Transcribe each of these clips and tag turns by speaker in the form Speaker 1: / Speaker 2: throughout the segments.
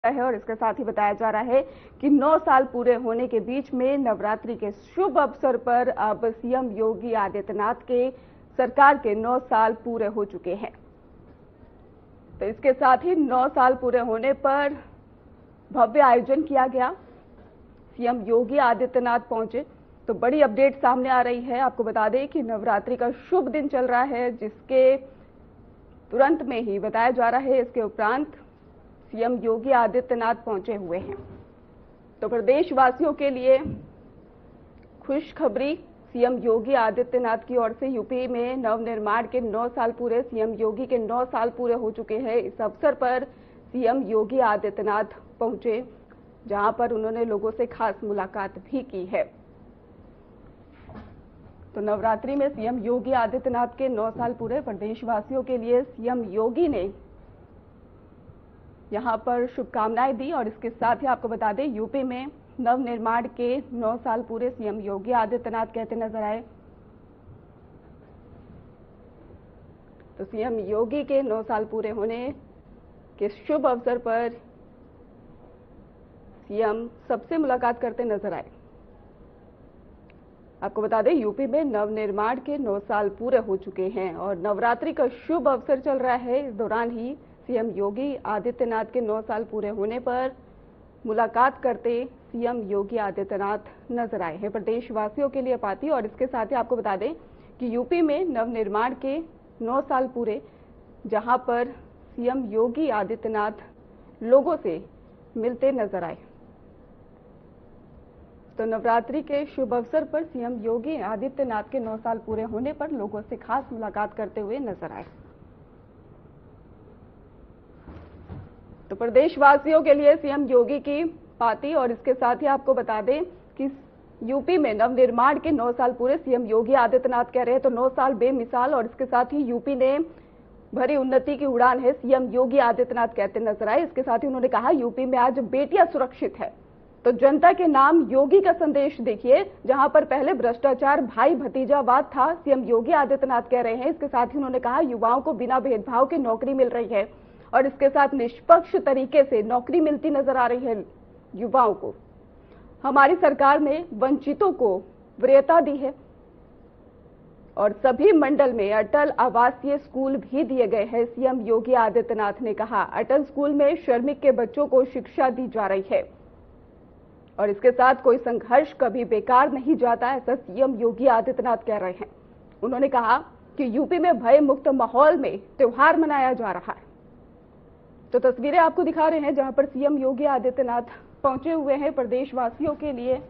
Speaker 1: है और इसके साथ ही बताया जा रहा है कि 9 साल पूरे होने के बीच में नवरात्रि के शुभ अवसर पर अब सीएम योगी आदित्यनाथ के सरकार के 9 साल पूरे हो चुके हैं। तो इसके साथ ही 9 साल पूरे होने पर भव्य आयोजन किया गया। सीएम योगी आदित्यनाथ पहुंचे तो बड़ी अपडेट सामने आ रही है। आपको बता दें कि नवरात्रि का शुभ दिन चल रहा है, जिसके तुरंत में ही बताया जा रहा है इसके उपरांत सीएम योगी आदित्यनाथ पहुंचे हुए हैं। तो प्रदेशवासियों के लिए खुशखबरी सीएम योगी आदित्यनाथ की ओर से। यूपी में नवनिर्माण के 9 साल पूरे, सीएम योगी के 9 साल पूरे हो चुके हैं। इस अवसर पर सीएम योगी आदित्यनाथ पहुंचे, जहां पर उन्होंने लोगों से खास मुलाकात भी की है। तो नवरात्रि में सीएम योगी आदित्यनाथ के 9 साल पूरे, प्रदेशवासियों के लिए सीएम योगी ने यहां पर शुभकामनाएं दी। और इसके साथ ही आपको बता दें, यूपी में नवनिर्माण के 9 साल पूरे सीएम योगी आदित्यनाथ कहते नजर आए। तो सीएम योगी के 9 साल पूरे होने के शुभ अवसर पर सीएम सबसे मुलाकात करते नजर आए। आपको बता दें, यूपी में नवनिर्माण के 9 साल पूरे हो चुके हैं और नवरात्रि का शुभ अवसर चल रहा है। इस दौरान ही सीएम योगी आदित्यनाथ के 9 साल पूरे होने पर मुलाकात करते सीएम योगी आदित्यनाथ नजर आए हैं प्रदेशवासियों के लिए पाती। और इसके साथ ही आपको बता दें कि यूपी में नवनिर्माण के 9 साल पूरे, जहां पर सीएम योगी आदित्यनाथ लोगों से मिलते नजर आए। तो नवरात्रि के शुभ अवसर पर सीएम योगी आदित्यनाथ के 9 साल पूरे होने पर लोगों से खास मुलाकात करते हुए नजर आए। तो प्रदेशवासियों के लिए सीएम योगी की पार्टी। और इसके साथ ही आपको बता दें कि यूपी में नवनिर्माण के 9 साल पूरे, सीएम योगी आदित्यनाथ कह रहे हैं तो 9 साल बेमिसाल। और इसके साथ ही यूपी ने भरी उन्नति की उड़ान है, सीएम योगी आदित्यनाथ कहते नजर आए। इसके साथ ही उन्होंने कहा, यूपी में आज बेटियां सुरक्षित है तो जनता के नाम योगी का संदेश देखिए। जहां पर पहले भ्रष्टाचार, भाई भतीजावाद था, सीएम योगी आदित्यनाथ कह रहे हैं। इसके साथ ही उन्होंने कहा, युवाओं को बिना भेदभाव के नौकरी मिल रही है और इसके साथ निष्पक्ष तरीके से नौकरी मिलती नजर आ रही है युवाओं को। हमारी सरकार ने वंचितों को वरीयता दी है और सभी मंडल में अटल आवासीय स्कूल भी दिए गए हैं। सीएम योगी आदित्यनाथ ने कहा, अटल स्कूल में श्रमिक के बच्चों को शिक्षा दी जा रही है और इसके साथ कोई संघर्ष कभी बेकार नहीं जाता, ऐसा सीएम योगी आदित्यनाथ कह रहे हैं। उन्होंने कहा कि यूपी में भय मुक्त माहौल में त्योहार मनाया जा रहा है। तो तस्वीरें आपको दिखा रहे हैं जहां पर सीएम योगी आदित्यनाथ पहुंचे हुए हैं। प्रदेशवासियों के लिए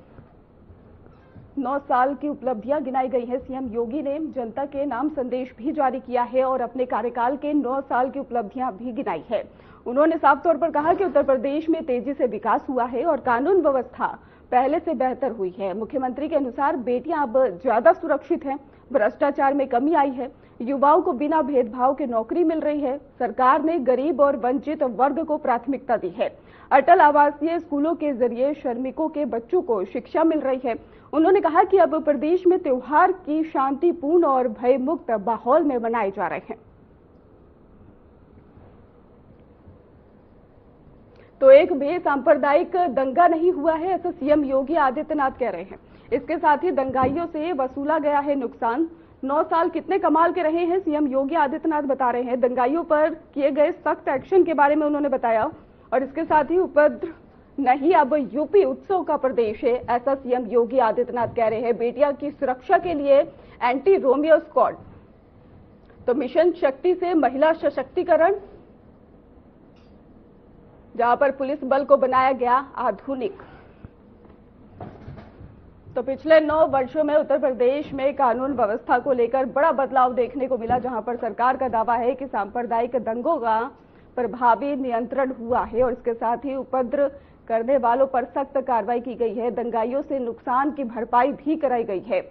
Speaker 1: 9 साल की उपलब्धियां गिनाई गई हैं। सीएम योगी ने जनता के नाम संदेश भी जारी किया है और अपने कार्यकाल के 9 साल की उपलब्धियां भी गिनाई है। उन्होंने साफ तौर पर कहा कि उत्तर प्रदेश में तेजी से विकास हुआ है और कानून व्यवस्था पहले से बेहतर हुई है। मुख्यमंत्री के अनुसार बेटियां अब ज्यादा सुरक्षित हैं, भ्रष्टाचार में कमी आई है, युवाओं को बिना भेदभाव के नौकरी मिल रही है, सरकार ने गरीब और वंचित वर्ग को प्राथमिकता दी है, अटल आवासीय स्कूलों के जरिए श्रमिकों के बच्चों को शिक्षा मिल रही है। उन्होंने कहा कि अब प्रदेश में त्योहार की शांतिपूर्ण और भयमुक्त माहौल में मनाए जा रहे हैं। तो एक भी सांप्रदायिक दंगा नहीं हुआ है, ऐसा सीएम योगी आदित्यनाथ कह रहे हैं। इसके साथ ही दंगाइयों से वसूला गया है नुकसान। 9 साल कितने कमाल के रहे हैं, सीएम योगी आदित्यनाथ बता रहे हैं। दंगाइयों पर किए गए सख्त एक्शन के बारे में उन्होंने बताया। और इसके साथ ही उपद्रव नहीं, अब यूपी उत्सव का प्रदेश है, ऐसा सीएम योगी आदित्यनाथ कह रहे हैं। बेटियां की सुरक्षा के लिए एंटी रोमियो स्क्वाड, तो मिशन शक्ति से महिला सशक्तिकरण, जहां पर पुलिस बल को बनाया गया आधुनिक। तो पिछले 9 वर्षों में उत्तर प्रदेश में कानून व्यवस्था को लेकर बड़ा बदलाव देखने को मिला, जहां पर सरकार का दावा है कि सांप्रदायिक दंगों का प्रभावी नियंत्रण हुआ है और इसके साथ ही उपद्रव करने वालों पर सख्त कार्रवाई की गई है। दंगाइयों से नुकसान की भरपाई भी कराई गई है।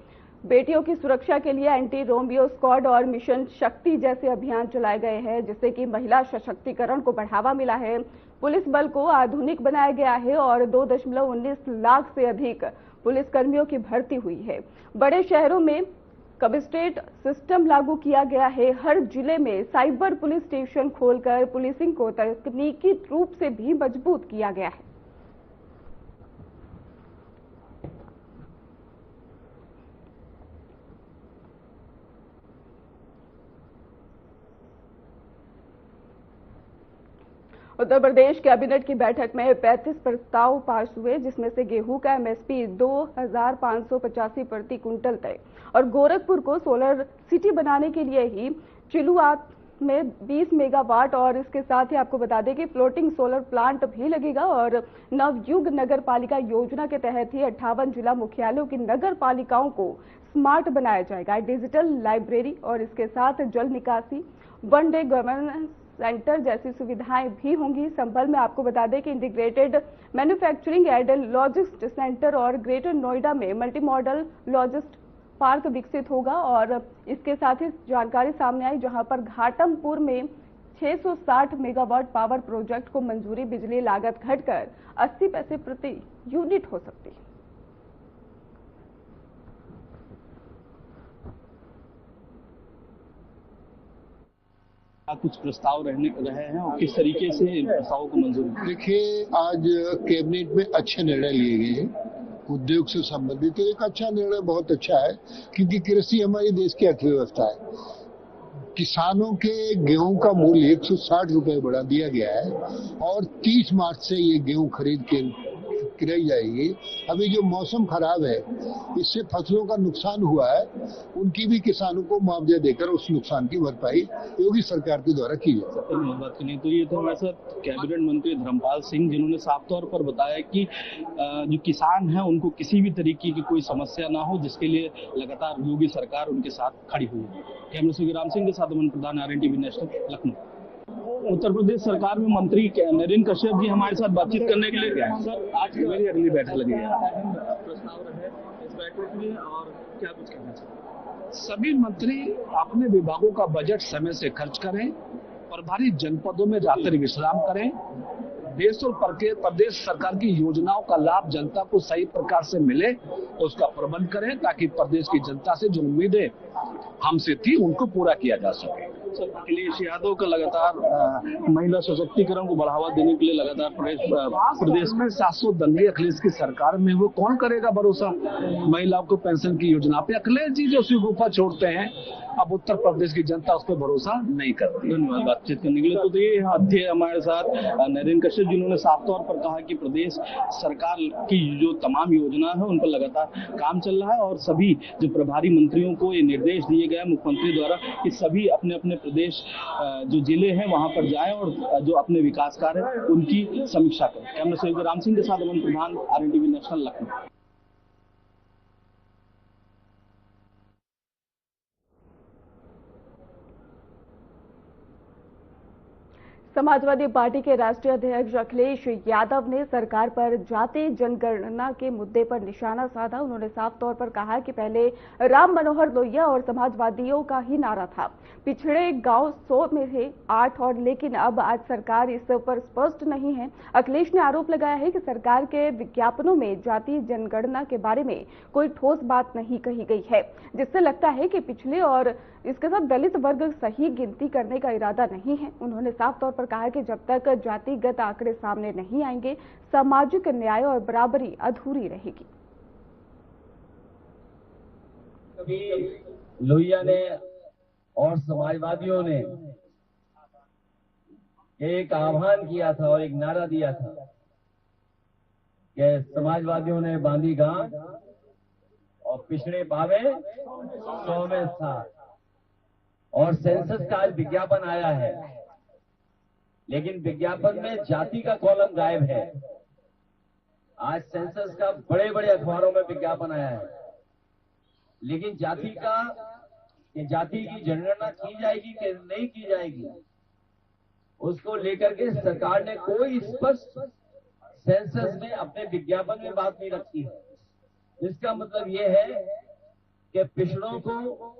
Speaker 1: बेटियों की सुरक्षा के लिए एंटी रोमियो स्क्वाड और मिशन शक्ति जैसे अभियान चलाए गए हैं, जिससे कि महिला सशक्तिकरण को बढ़ावा मिला है। पुलिस बल को आधुनिक बनाया गया है और 2.19 लाख से अधिक पुलिसकर्मियों की भर्ती हुई है। बड़े शहरों में कमिस्ट्रेट सिस्टम लागू किया गया है। हर जिले में साइबर पुलिस स्टेशन खोलकर पुलिसिंग को तकनीकी रूप से भी मजबूत किया गया है। उत्तर प्रदेश कैबिनेट की बैठक में 35 प्रस्ताव पास हुए, जिसमें से गेहूं का एमएसपी 2,585 प्रति क्विंटल तय और गोरखपुर को सोलर सिटी बनाने के लिए ही चिलुआत में 20 मेगावाट और इसके साथ ही आपको बता दें कि फ्लोटिंग सोलर प्लांट भी लगेगा और नवयुग नगर पालिका योजना के तहत ही 58 जिला मुख्यालयों की नगर पालिकाओं को स्मार्ट बनाया जाएगा। डिजिटल लाइब्रेरी और इसके साथ जल निकासी, वन डे गवर्नेंस सेंटर जैसी सुविधाएं भी होंगी। संभल में आपको बता दें कि integrated manufacturing and logistics centre और ग्रेटर नोएडा में मल्टी मॉडल लॉजिस्ट पार्क विकसित होगा और इसके साथ ही जानकारी सामने आई जहां पर घाटमपुर में 660 मेगावाट पावर प्रोजेक्ट को मंजूरी। बिजली लागत घटकर 80 पैसे प्रति यूनिट हो सकती है।
Speaker 2: कुछ प्रस्ताव रहे हैं और किस तरीके से इन प्रस्तावों को मंजूरी?
Speaker 3: देखिए, आज कैबिनेट में अच्छे निर्णय लिए गए हैं। उद्योग से संबंधित एक अच्छा निर्णय बहुत अच्छा है, क्योंकि कृषि हमारे देश की अर्थव्यवस्था है। किसानों के गेहूं का मूल्य 160 रुपए बढ़ा दिया गया है और 30 मार्च से ये गेहूं खरीद के क्रय जाएगी। अभी जो मौसम खराब है, इससे फसलों का नुकसान हुआ है, उनकी भी किसानों को मुआवजा देकर उस नुकसान की भरपाई योगी सरकार के द्वारा की जाए।
Speaker 2: बात करें तो ये तो हमारे साथ कैबिनेट मंत्री धर्मपाल सिंह, जिन्होंने साफ तौर पर बताया कि जो किसान हैं उनको किसी भी तरीके की कोई समस्या ना हो, जिसके लिए लगातार योगी सरकार उनके साथ खड़ी हुई है। कैमरे से राम सिंह के साथ अमन प्रधान, RNTV नेशनल, लखनऊ। उत्तर प्रदेश सरकार में मंत्री नरेंद्र कश्यप जी हमारे साथ बातचीत करने के लिए गए। सर, आज मेरी अगली बैठक लगी है, प्रस्ताव रहे इस बैठक में और क्या कुछ कहना चाहिए?
Speaker 4: सभी मंत्री अपने विभागों का बजट समय से खर्च करें, प्रभारी जनपदों में जाकर विश्राम करें, देश और प्रदेश सरकार की योजनाओं का लाभ जनता को सही प्रकार से मिले, उसका प्रबंध करें ताकि प्रदेश की जनता से जो उम्मीदें हमसे थी उनको पूरा किया जा सके।
Speaker 2: अखिलेश यादव का लगातार महिला सशक्तिकरण को बढ़ावा देने के लिए लगातार
Speaker 4: प्रदेश में 700 दंगे अखिलेश की सरकार में, वो कौन करेगा भरोसा महिलाओं को पेंशन की योजना पे? अखिलेश जी जो गुफा छोड़ते हैं, अब उत्तर प्रदेश की जनता उस पर भरोसा नहीं करती।
Speaker 2: धन्यवाद बातचीत करने के लिए। तो ये अध्यक्ष हमारे साथ नरेंद्र कश्यप, जिन्होंने साफ तौर पर कहा कि प्रदेश सरकार की जो तमाम योजना है उन पर लगातार काम चल रहा है और सभी जो प्रभारी मंत्रियों को ये निर्देश दिए गए मुख्यमंत्री द्वारा कि सभी अपने अपने प्रदेश जो जिले हैं वहां पर जाएं और जो अपने विकास कार्य है उनकी समीक्षा करें। कैमरा से राम सिंह के साथ अमन प्रधान, RNTV national, Lucknow.
Speaker 1: Samajwadi party के राष्ट्रीय अध्यक्ष अखिलेश यादव ने सरकार पर जाति जनगणना के मुद्दे पर निशाना साधा। उन्होंने साफ तौर पर कहा कि पहले राम मनोहर लोहिया और समाजवादियों का ही नारा था, पिछड़े गांव 100 में से 8 और, लेकिन अब आज सरकार इस पर स्पष्ट नहीं है। अखिलेश ने आरोप लगाया है कि सरकार के विज्ञापनों में जाति जनगणना के बारे में कोई ठोस बात नहीं कही गई है, जिससे लगता है कि पिछले और इसके साथ दलित वर्ग सही गिनती करने का इरादा नहीं है। उन्होंने साफ तौर पर कहा कि जब तक जातिगत आंकड़े सामने नहीं आएंगे, सामाजिक न्याय और बराबरी अधूरी रहेगी।
Speaker 5: लोहिया ने और समाजवादियों ने एक आह्वान किया था और एक नारा दिया था कि समाजवादियों ने बांधी गांठ और पिछड़े पावे 100 में 7, और सेंसस का आज विज्ञापन आया है, लेकिन विज्ञापन में जाति का कॉलम गायब है। आज सेंसस का बड़े बड़े अखबारों में विज्ञापन आया है, लेकिन जाति की जनगणना की जाएगी कि नहीं की जाएगी, उसको लेकर के सरकार ने कोई स्पष्ट सेंसस में अपने विज्ञापन में बात नहीं रखी है। इसका मतलब यह है कि पिछड़ों को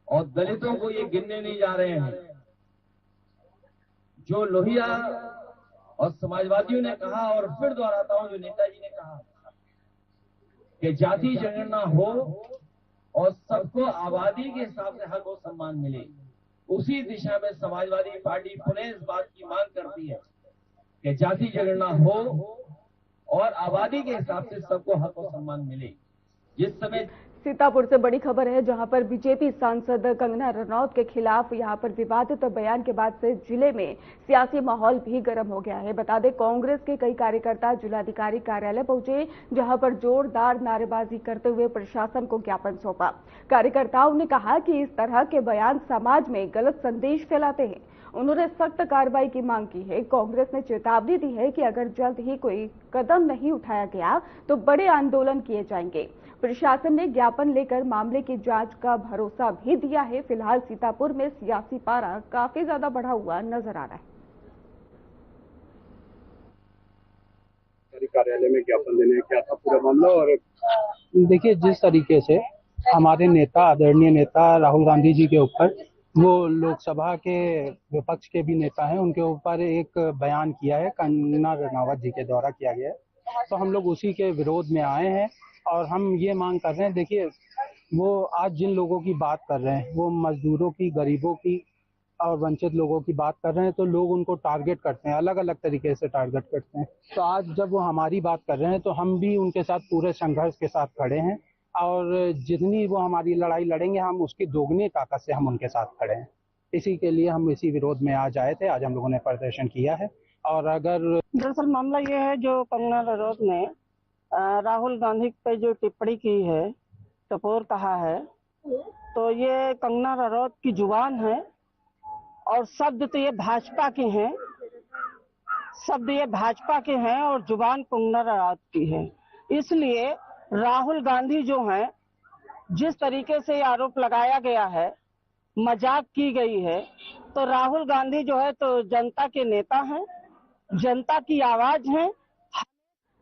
Speaker 5: और दलितों को ये गिनने नहीं जा रहे हैं। जो लोहिया और समाजवादियों ने कहा, और फिर दोहराता हूं जो नेताजी ने कहा कि जाति जनगणना हो और सबको आबादी के हिसाब से हक और सम्मान मिले। उसी दिशा में समाजवादी पार्टी पुनः इस बात की मांग करती है कि जाति जनगणना हो और आबादी के हिसाब से सबको हक और सम्मान मिले। जिस समय
Speaker 1: सीतापुर से बड़ी खबर है, जहां पर बीजेपी सांसद कंगना रनौत के खिलाफ यहां पर विवादित बयान के बाद से जिले में सियासी माहौल भी गर्म हो गया है। बता दें, कांग्रेस के कई कार्यकर्ता जिलाधिकारी कार्यालय पहुंचे, जहां पर जोरदार नारेबाजी करते हुए प्रशासन को ज्ञापन सौंपा। कार्यकर्ताओं ने कहा कि इस तरह के बयान समाज में गलत संदेश फैलाते हैं। उन्होंने सख्त कार्रवाई की मांग की है। कांग्रेस ने चेतावनी दी है कि अगर जल्द ही कोई कदम नहीं उठाया गया तो बड़े आंदोलन किए जाएंगे। प्रशासन ने ज्ञापन लेकर मामले की जांच का भरोसा भी दिया है। फिलहाल सीतापुर में सियासी पारा काफी ज्यादा बढ़ा हुआ नजर आ रहा है।
Speaker 6: कार्यालय में ज्ञापन देने क्या था पूरा मामला? और
Speaker 7: देखिए, जिस तरीके से हमारे नेता, आदरणीय नेता राहुल गांधी जी के ऊपर, वो लोकसभा के विपक्ष के भी नेता हैं, उनके ऊपर एक बयान किया है, कंगना रनौत जी के द्वारा किया गया है, तो हम लोग उसी के विरोध में आए हैं और हम ये मांग कर रहे हैं। देखिए, वो आज जिन लोगों की बात कर रहे हैं, वो मजदूरों की, गरीबों की और वंचित लोगों की बात कर रहे हैं, तो लोग उनको टारगेट करते हैं, अलग अलग तरीके से टारगेट करते हैं। तो आज जब वो हमारी बात कर रहे हैं तो हम भी उनके साथ पूरे संघर्ष के साथ खड़े हैं और जितनी वो हमारी लड़ाई लड़ेंगे, हम उसकी दोगुनी ताकत से हम उनके साथ खड़े हैं। इसी के लिए हम इसी विरोध में आज आए थे। आज हम लोगों ने प्रदर्शन किया है। और अगर
Speaker 8: दरअसल मामला ये है, जो कंगना रनौत ने राहुल गांधी पे जो टिप्पणी की है, टपोर कहा है, तो ये कंगना रनौत की जुबान है और शब्द तो ये भाजपा के हैं, शब्द ये भाजपा के हैं और जुबान कंगना रनौत की है। इसलिए राहुल गांधी जो हैं, जिस तरीके से आरोप लगाया गया है, मजाक की गई है, तो राहुल गांधी जो है तो जनता के नेता हैं, जनता की आवाज है।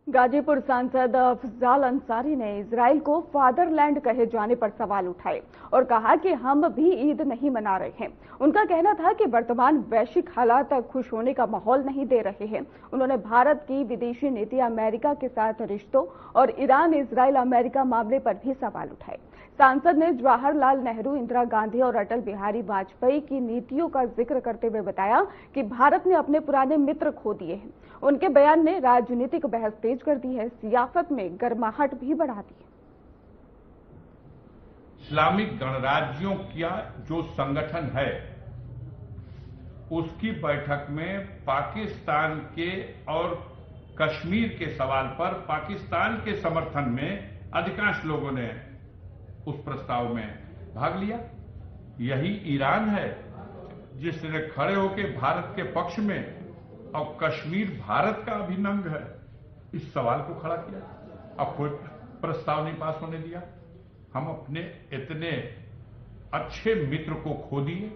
Speaker 1: गाजीपुर सांसद अफजाल अंसारी ने इजराइल को फादरलैंड कहे जाने पर सवाल उठाए और कहा कि हम भी ईद नहीं मना रहे हैं। उनका कहना था कि वर्तमान वैश्विक हालात खुश होने का माहौल नहीं दे रहे हैं। उन्होंने भारत की विदेशी नीति, अमेरिका के साथ रिश्तों और ईरान इजराइल अमेरिका मामले पर भी सवाल उठाए। सांसद ने जवाहरलाल नेहरू, इंदिरा गांधी और अटल बिहारी वाजपेयी की नीतियों का जिक्र करते हुए बताया कि भारत ने अपने पुराने मित्र खो दिए हैं। उनके बयान ने राजनीतिक बहस तेज कर दी है, सियासत में गर्माहट भी बढ़ा दी है।
Speaker 9: इस्लामिक गणराज्यों का जो संगठन है, उसकी बैठक में पाकिस्तान के और कश्मीर के सवाल पर पाकिस्तान के समर्थन में अधिकांश लोगों ने उस प्रस्ताव में भाग लिया। यही ईरान है जिसने खड़े होकर भारत के पक्ष में, और कश्मीर भारत का अभिन्न अंग है, इस सवाल को खड़ा किया। अब कोई प्रस्ताव नहीं पास होने दिया। हम अपने इतने अच्छे मित्र को खो दिए,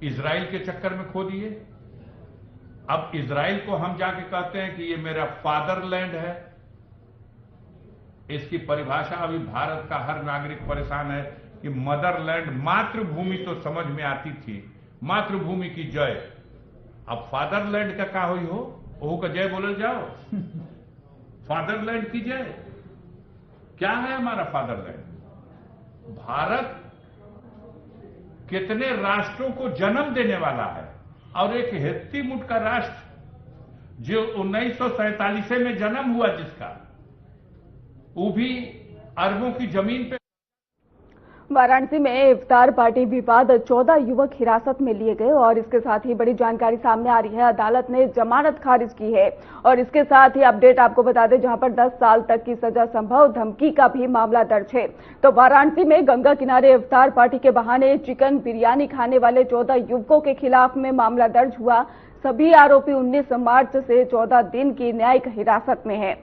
Speaker 9: इजराइल के चक्कर में खो दिए। अब इजराइल को हम जाके कहते हैं कि ये मेरा फादरलैंड है। इसकी परिभाषा अभी भारत का हर नागरिक परेशान है कि मदरलैंड, मातृभूमि तो समझ में आती थी, मातृभूमि की जय। अब फादरलैंड का हुई हो, ओह का जय बोले जाओ। फादरलैंड की जय क्या है? हमारा फादरलैंड भारत कितने राष्ट्रों को जन्म देने वाला है, और एक हेत्ती मुठ का राष्ट्र जो 1947 में जन्म हुआ, जिसका वो भी अरबों की जमीन पे।
Speaker 1: वाराणसी में इफ्तार पार्टी विवाद, 14 युवक हिरासत में लिए गए और इसके साथ ही बड़ी जानकारी सामने आ रही है। अदालत ने जमानत खारिज की है और इसके साथ ही अपडेट आपको बता दें, जहां पर 10 साल तक की सजा संभव, धमकी का भी मामला दर्ज है। तो वाराणसी में गंगा किनारे इफ्तार पार्टी के बहाने चिकन बिरयानी खाने वाले 14 युवकों के खिलाफ में मामला दर्ज हुआ। सभी आरोपी 19 मार्च से 14 दिन की न्यायिक हिरासत में है।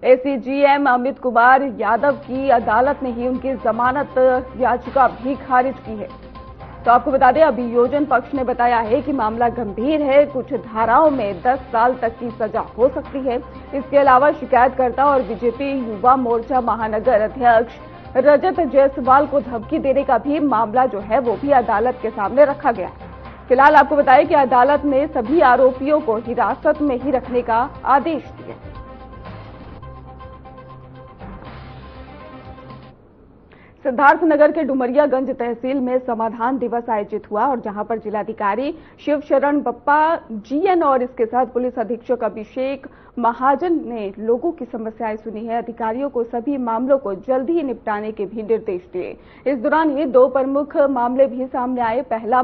Speaker 1: एसीजीएम अमित कुमार यादव की अदालत ने ही उनकी जमानत याचिका भी खारिज की है। तो आपको बता दें, अभियोजन पक्ष ने बताया है कि मामला गंभीर है, कुछ धाराओं में 10 साल तक की सजा हो सकती है। इसके अलावा शिकायतकर्ता और बीजेपी युवा मोर्चा महानगर अध्यक्ष रजत जायसवाल को धमकी देने का भी मामला जो है वो भी अदालत के सामने रखा गया है। फिलहाल आपको बताएं कि अदालत ने सभी आरोपियों को हिरासत में ही रखने का आदेश दिया। सिद्धार्थनगर के डुमरियागंज तहसील में समाधान दिवस आयोजित हुआ और जहां पर जिलाधिकारी शिव शरण बप्पा जीएन और इसके साथ पुलिस अधीक्षक अभिषेक महाजन ने लोगों की समस्याएं सुनी है। अधिकारियों को सभी मामलों को जल्द ही निपटाने के भी निर्देश दिए। इस दौरान ये दो प्रमुख मामले भी सामने आए। पहला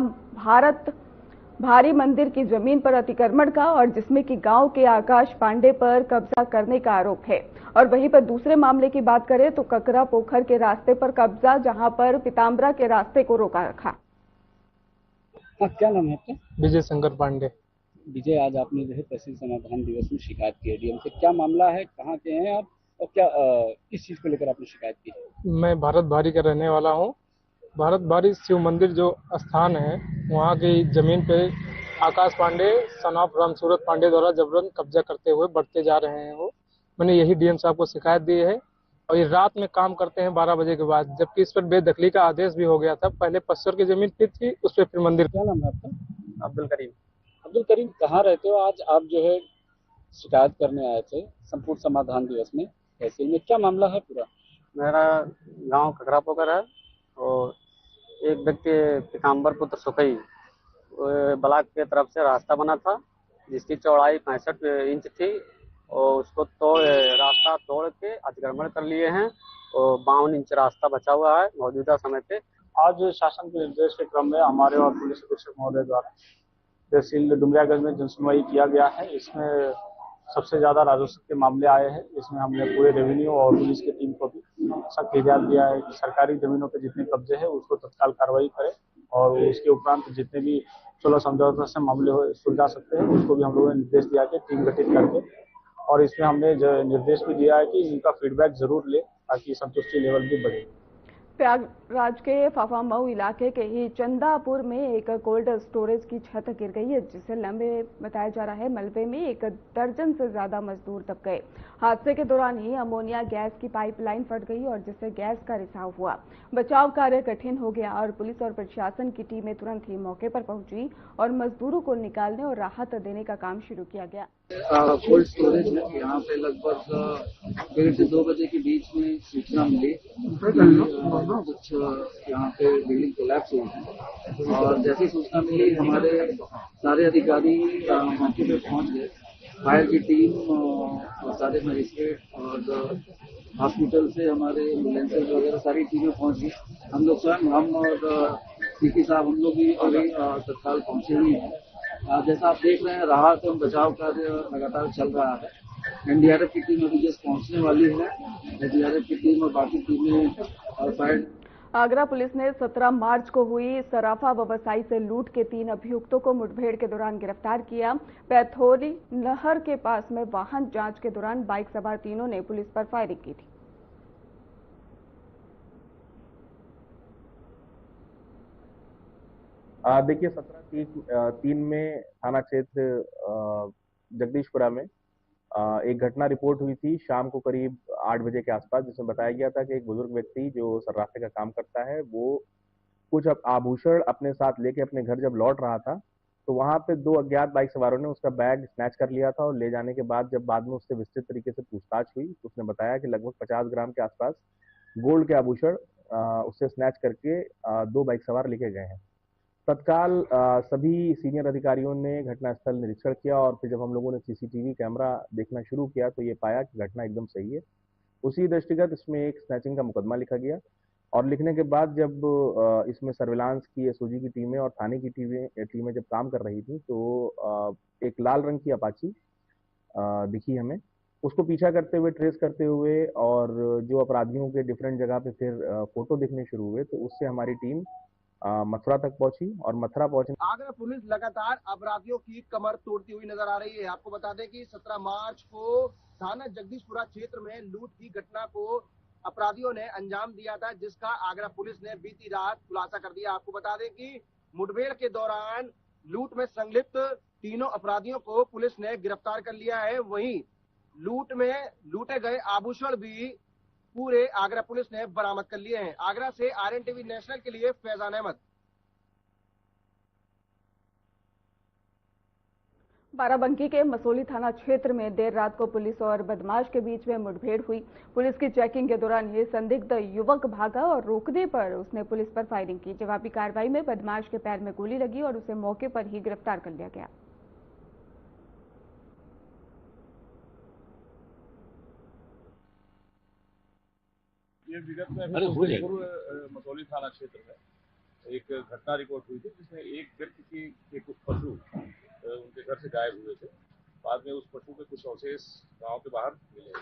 Speaker 1: भारी मंदिर की जमीन पर अतिक्रमण का और जिसमें कि गांव के आकाश पांडे पर कब्जा करने का आरोप है। और वहीं पर दूसरे मामले की बात करें तो ककरा पोखर के रास्ते पर कब्जा, जहां पर पीताम्बरा के रास्ते को रोका रखा।
Speaker 10: क्या नाम है आपका?
Speaker 7: विजय शंकर पांडे।
Speaker 10: विजय, आज आपने जो है तहसील समाधान दिवस में शिकायत की है डीएम से, क्या मामला है, कहाँ के हैं आप और क्या किस चीज को लेकर आपने शिकायत की है?
Speaker 7: मैं भारत भारी का रहने वाला हूँ। भारत भारी शिव मंदिर जो स्थान है, वहाँ की जमीन पे आकाश पांडे सन ऑफ रामसूरत पांडे द्वारा जबरन कब्जा करते हुए बढ़ते जा रहे हैं। वो मैंने यही डीएम साहब को शिकायत दी है और ये रात में काम करते हैं 12 बजे के बाद, जबकि इस पर बेदखली का आदेश भी हो गया था। पहले पश्चिम की जमीन पे थी, उस पर फिर मंदिर।
Speaker 10: क्या नाम है आपका?
Speaker 7: अब्दुल करीम।
Speaker 10: अब्दुल करीम, कहाँ रहते हो? आज आप जो है शिकायत करने आए थे संपूर्ण समाधान दिवस में तहसील में, क्या मामला है पूरा?
Speaker 11: मेरा गांव ककरा पोखर है और एक व्यक्ति पीताम्बर पुत्र सुखई ब्लॉक के तरफ से रास्ता बना था जिसकी चौड़ाई 65 इंच थी और उसको रास्ता तोड़ के अतिक्रमण कर लिए हैं और 52 इंच रास्ता बचा हुआ है मौजूदा समय पे।
Speaker 12: आज शासन के निर्देश के क्रम में हमारे और पुलिस अधीक्षक महोदय द्वारा तहसील डुमरियागंज में जनसुनवाई किया गया है। इसमें सबसे ज्यादा राजस्व के मामले आए हैं। इसमें हमने पूरे रेवेन्यू और पुलिस की टीम को भी सख्त हिदायत दिया है कि सरकारी जमीनों पे जितने कब्जे हैं उसको तत्काल कार्रवाई करें और उसके उपरांत जितने भी 16 समझौता से मामले सुलझा सकते हैं उसको भी हम लोगों ने निर्देश दिया कि टीम गठित करके, और इसमें हमने निर्देश भी दिया है कि इनका फीडबैक जरूर ले ताकि संतुष्टि लेवल भी बढ़े।
Speaker 1: प्रयागराज के फाफामऊ इलाके के ही चंदापुर में एक कोल्ड स्टोरेज की छत गिर गई है, जिसे लंबे बताया जा रहा है मलबे में 1 दर्जन से ज्यादा मजदूर दब गए। हादसे के दौरान ही अमोनिया गैस की पाइपलाइन फट गई और जिससे गैस का रिसाव हुआ। बचाव कार्य कठिन हो गया और पुलिस और प्रशासन की टीमें तुरंत ही मौके पर पहुंची और मजदूरों को निकालने और राहत देने का काम शुरू किया गया।
Speaker 13: कोल्ड स्टोरेज है, यहाँ पे लगभग 1:30 से 2 बजे के बीच में सूचना मिली कुछ यहाँ पे बिल्डिंग कोलैप्स हुई है और जैसी सूचना मिली हमारे सारे अधिकारी मौके पे पहुंच गए। फायर की टीम और सारे मजिस्ट्रेट और हॉस्पिटल से हमारे एम्बुलेंसेज वगैरह सारी टीमें पहुंच गई। हम लोग स्वयं हम और सीपी साहब हम लोग भी अभी तत्काल पहुंचे हुए हैं। जैसा आप देख रहे हैं राहत एवं बचाव कार्य लगातार चल रहा है। एनडीआरएफ की टीम अभी जस्ट पहुंचने वाली है। एनडीआरएफ की टीम और बाकी टीमें और फायर।
Speaker 1: आगरा पुलिस ने 17 मार्च को हुई सराफा व्यवसायी से लूट के 3 अभियुक्तों को मुठभेड़ के दौरान गिरफ्तार किया। पैथोरी नहर के पास में वाहन जांच के दौरान बाइक सवार तीनों ने पुलिस पर फायरिंग की थी।
Speaker 14: देखिए 17/3 में थाना क्षेत्र जगदीशपुरा में एक घटना रिपोर्ट हुई थी शाम को करीब 8 बजे के आसपास, जिसमें बताया गया था कि एक बुजुर्ग व्यक्ति जो सर्राफे का काम करता है वो कुछ आभूषण अपने साथ लेके अपने घर जब लौट रहा था तो वहां पे 2 अज्ञात बाइक सवारों ने उसका बैग स्नैच कर लिया था और ले जाने के बाद जब बाद में उससे विस्तृत तरीके से पूछताछ हुई तो उसने बताया कि लगभग 50 ग्राम के आसपास गोल्ड के आभूषण उससे स्नैच करके 2 बाइक सवार लेके गए हैं। तत्काल सभी सीनियर अधिकारियों ने घटनास्थल निरीक्षण किया और फिर जब हम लोगों ने सीसीटीवी कैमरा देखना शुरू किया तो ये पाया कि घटना एकदम सही है। उसी दृष्टिगत इसमें एक स्नैचिंग का मुकदमा लिखा गया और लिखने के बाद जब इसमें सर्विलांस की एसओजी की टीमें और थाने की टीमें जब काम कर रही थी तो एक लाल रंग की अपाची दिखी हमें। उसको पीछा करते हुए ट्रेस करते हुए और जो अपराधियों के डिफरेंट जगह पे फिर फोटो दिखने शुरू हुए तो उससे हमारी टीम मथुरा तक पहुंची और मथुरा पहुंचने।
Speaker 15: आगरा पुलिस लगातार अपराधियों की कमर तोड़ती हुई नजर आ रही है। आपको बता दें कि 17 मार्च को थाना जगदीशपुरा क्षेत्र में लूट की घटना को अपराधियों ने अंजाम दिया था, जिसका आगरा पुलिस ने बीती रात खुलासा कर दिया। आपको बता दें कि मुठभेड़ के दौरान लूट में संलिप्त तीनों अपराधियों को पुलिस ने गिरफ्तार कर लिया है। वहीं लूट में लूटे गए आभूषण भी पूरे आगरा पुलिस ने बरामद कर लिए हैं। आगरा से आरएनटीवी नेशनल के लिए फैजान अहमद।
Speaker 1: बाराबंकी के मसोली थाना क्षेत्र में देर रात को पुलिस और बदमाश के बीच में मुठभेड़ हुई। पुलिस की चेकिंग के दौरान ये संदिग्ध युवक भागा और रोकने पर उसने पुलिस पर फायरिंग की। जवाबी कार्रवाई में बदमाश के पैर में गोली लगी और उसे मौके पर ही गिरफ्तार कर लिया गया।
Speaker 16: ये विगत में पूर्व मसौली थाना क्षेत्र में एक घटना रिपोर्ट हुई थी जिसमें एक व्यक्ति के कुछ पशु उनके घर से गायब हुए थे। बाद में उस पशु के कुछ अवशेष गांव के बाहर मिले।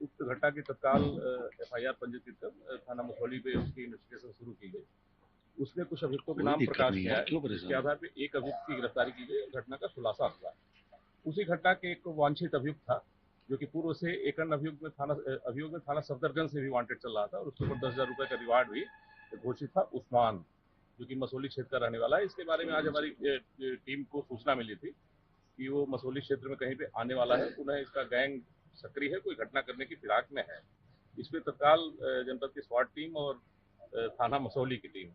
Speaker 16: उक्त घटना की तत्काल FIR पंजीकृत कर थाना मसौली पे उसकी इन्वेस्टिगेशन शुरू की गई। उसने कुछ अभियुक्तों के नाम प्रकाश किया है, जिसके आधार पर एक अभियुक्त की गिरफ्तारी की गई। घटना का खुलासा हुआ। उसी घटना के एक वांछित अभियुक्त था जो कि पूर्व से एक अन्य अभियोग में थाना सफदरगंज से भी वांटेड चल रहा था और उसके ऊपर 10,000 रुपए का रिवार्ड भी घोषित था। उस्मान, जो कि मसौली क्षेत्र का रहने वाला है। इसके बारे में आज हमारी टीम को सूचना मिली थी कि वो मसौली क्षेत्र में कहीं पे आने वाला है। उन्हें इसका गैंग सक्रिय है, कोई घटना करने की फिराक में है। इस पे तत्काल जनपद की स्वाट टीम और थाना मसौली की टीम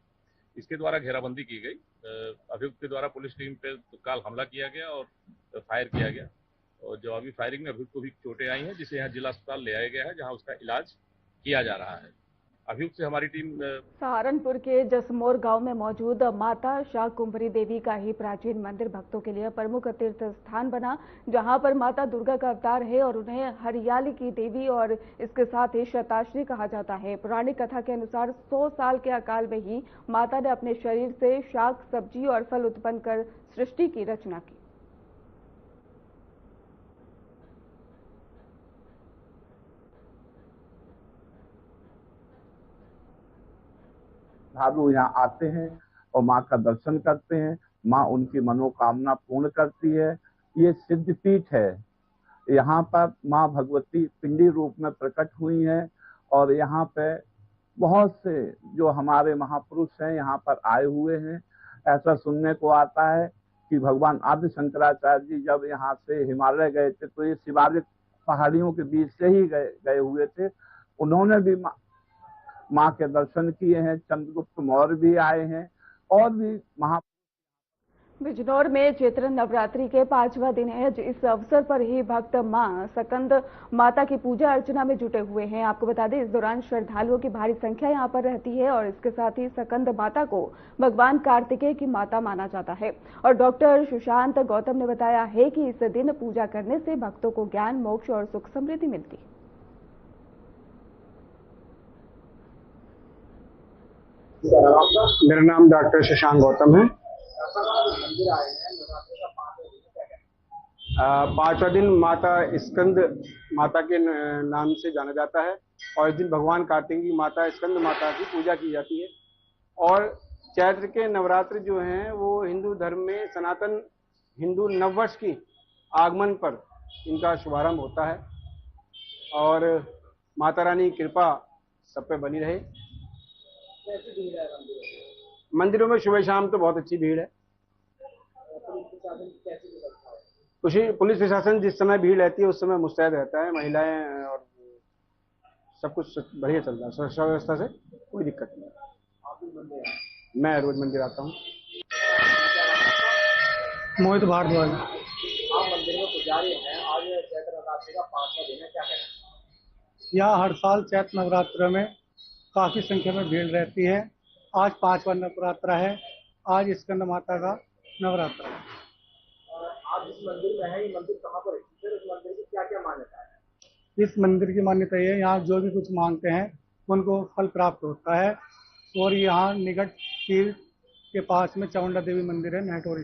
Speaker 16: इसके द्वारा घेराबंदी की गई। अभियुक्त के द्वारा पुलिस टीम पे तत्काल हमला किया गया और फायर किया गया और जवाबी फायरिंग में अभियुक्त को भी चोटें आई हैं, जिसे यहाँ जिला अस्पताल ले आया गया है, जहाँ उसका इलाज किया जा रहा है। अभियुक्त से हमारी टीम
Speaker 1: सहारनपुर के जसमोर गांव में मौजूद माता शाकंभरी देवी का ही प्राचीन मंदिर भक्तों के लिए प्रमुख तीर्थ स्थान बना, जहां पर माता दुर्गा का अवतार है और उन्हें हरियाली की देवी और इसके साथ ही शताश्री कहा जाता है। पौराणिक कथा के अनुसार 100 साल के अकाल में ही माता ने अपने शरीर से शाक, सब्जी और फल उत्पन्न कर सृष्टि की रचना की।
Speaker 17: श्रद्धालु यहाँ आते हैं और माँ का दर्शन करते हैं। माँ उनकी मनोकामना पूर्ण करती है। ये सिद्ध पीठ है। यहाँ पर माँ भगवती पिंडी रूप में प्रकट हुई हैं और यहाँ पे बहुत से जो हमारे महापुरुष हैं यहाँ पर आए हुए हैं। ऐसा सुनने को आता है कि भगवान आदि शंकराचार्य जी जब यहाँ से हिमालय गए थे तो ये शिवालिक पहाड़ियों के बीच से ही गए हुए थे। उन्होंने भी माँ के दर्शन किए हैं। चंद्रगुप्त मौर्य भी आए हैं और भी महा।
Speaker 1: बिजनौर में चैत्र नवरात्रि के 5वां दिन है। इस अवसर पर ही भक्त मां सकंद माता की पूजा अर्चना में जुटे हुए हैं। आपको बता दें, इस दौरान श्रद्धालुओं की भारी संख्या यहां पर रहती है और इसके साथ ही सकंद माता को भगवान कार्तिकेय की माता माना जाता है। और डॉक्टर सुशांत गौतम ने बताया है कि इस दिन पूजा करने से भक्तों को ज्ञान, मोक्ष और सुख समृद्धि मिलती है।
Speaker 18: मेरा नाम डॉक्टर शशांक गौतम है। 5वां दिन माता स्कंद माता के नाम से जाना जाता है और इस दिन भगवान कार्तिक की माता स्कंद माता की पूजा की जाती है। और चैत्र के नवरात्र जो हैं वो हिंदू धर्म में सनातन हिंदू नववर्ष की आगमन पर इनका शुभारंभ होता है और माता रानी की कृपा सब पे बनी रहे। मंदिरों में सुबह शाम तो बहुत अच्छी भीड़ है। पुलिस प्रशासन जिस समय भीड़ रहती है उस समय मुस्तैद रहता है। महिलाएं और सब कुछ बढ़िया चल रहा है। सुरक्षा व्यवस्था से कोई दिक्कत नहीं। मैं रोज मंदिर आता हूँ।
Speaker 7: मोहित भारद्वाज।
Speaker 15: आप मंदिर में पुजारी हैं, आज चैत्र नवरात्रि का 5वां दिन है, क्या कहना?
Speaker 7: यहाँ हर साल चैत्र नवरात्र में काफी संख्या में भीड़ रहती है। आज 5वां नवरात्र है। आज स्कंद माता का नवरात्र है।
Speaker 15: आप इस मंदिर में है, ये मंदिर कहाँ पर है? फिर इस मंदिर की क्या क्या मान्यता है?
Speaker 7: इस मंदिर की मान्यता है यहाँ जो भी कुछ मांगते हैं उनको फल प्राप्त होता है। और यहाँ निकट तीर के पास में चामुंडा देवी मंदिर है, नहटोरी।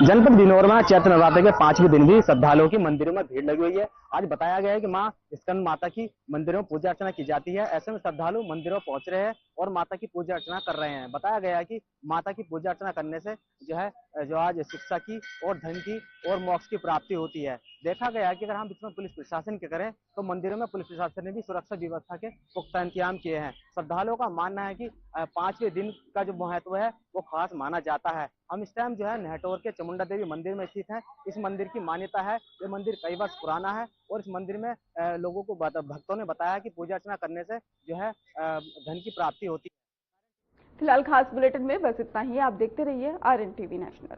Speaker 19: जनपद बिजनौर में चैत्र नवरात्र के 5वें दिन भी श्रद्धालुओं की मंदिरों में भीड़ लगी हुई है। आज बताया गया है कि मां स्कंद माता की मंदिरों में पूजा अर्चना की जाती है। ऐसे में श्रद्धालु मंदिरों पहुंच रहे हैं और माता की पूजा अर्चना कर रहे हैं। बताया गया है कि माता की पूजा अर्चना करने से जो आज शिक्षा की और धन की और मोक्ष की प्राप्ति होती है। देखा गया है कि अगर हम इसमें पुलिस प्रशासन की करें तो मंदिरों में पुलिस प्रशासन ने भी सुरक्षा व्यवस्था के पुख्ता इंतजाम किए हैं। श्रद्धालुओं का मानना है कि 5वें दिन का जो महत्व है वो खास माना जाता है। हम इस टाइम जो है नहटोर के चामुंडा देवी मंदिर में स्थित है। इस मंदिर की मान्यता है, ये मंदिर कई वर्ष पुराना है और इस मंदिर में लोगों को भक्तों ने बताया कि पूजा अर्चना करने से जो है धन की प्राप्ति होती है।
Speaker 1: फिलहाल खास बुलेटिन में बस इतना ही। आप देखते रहिए RNTV नेशनल।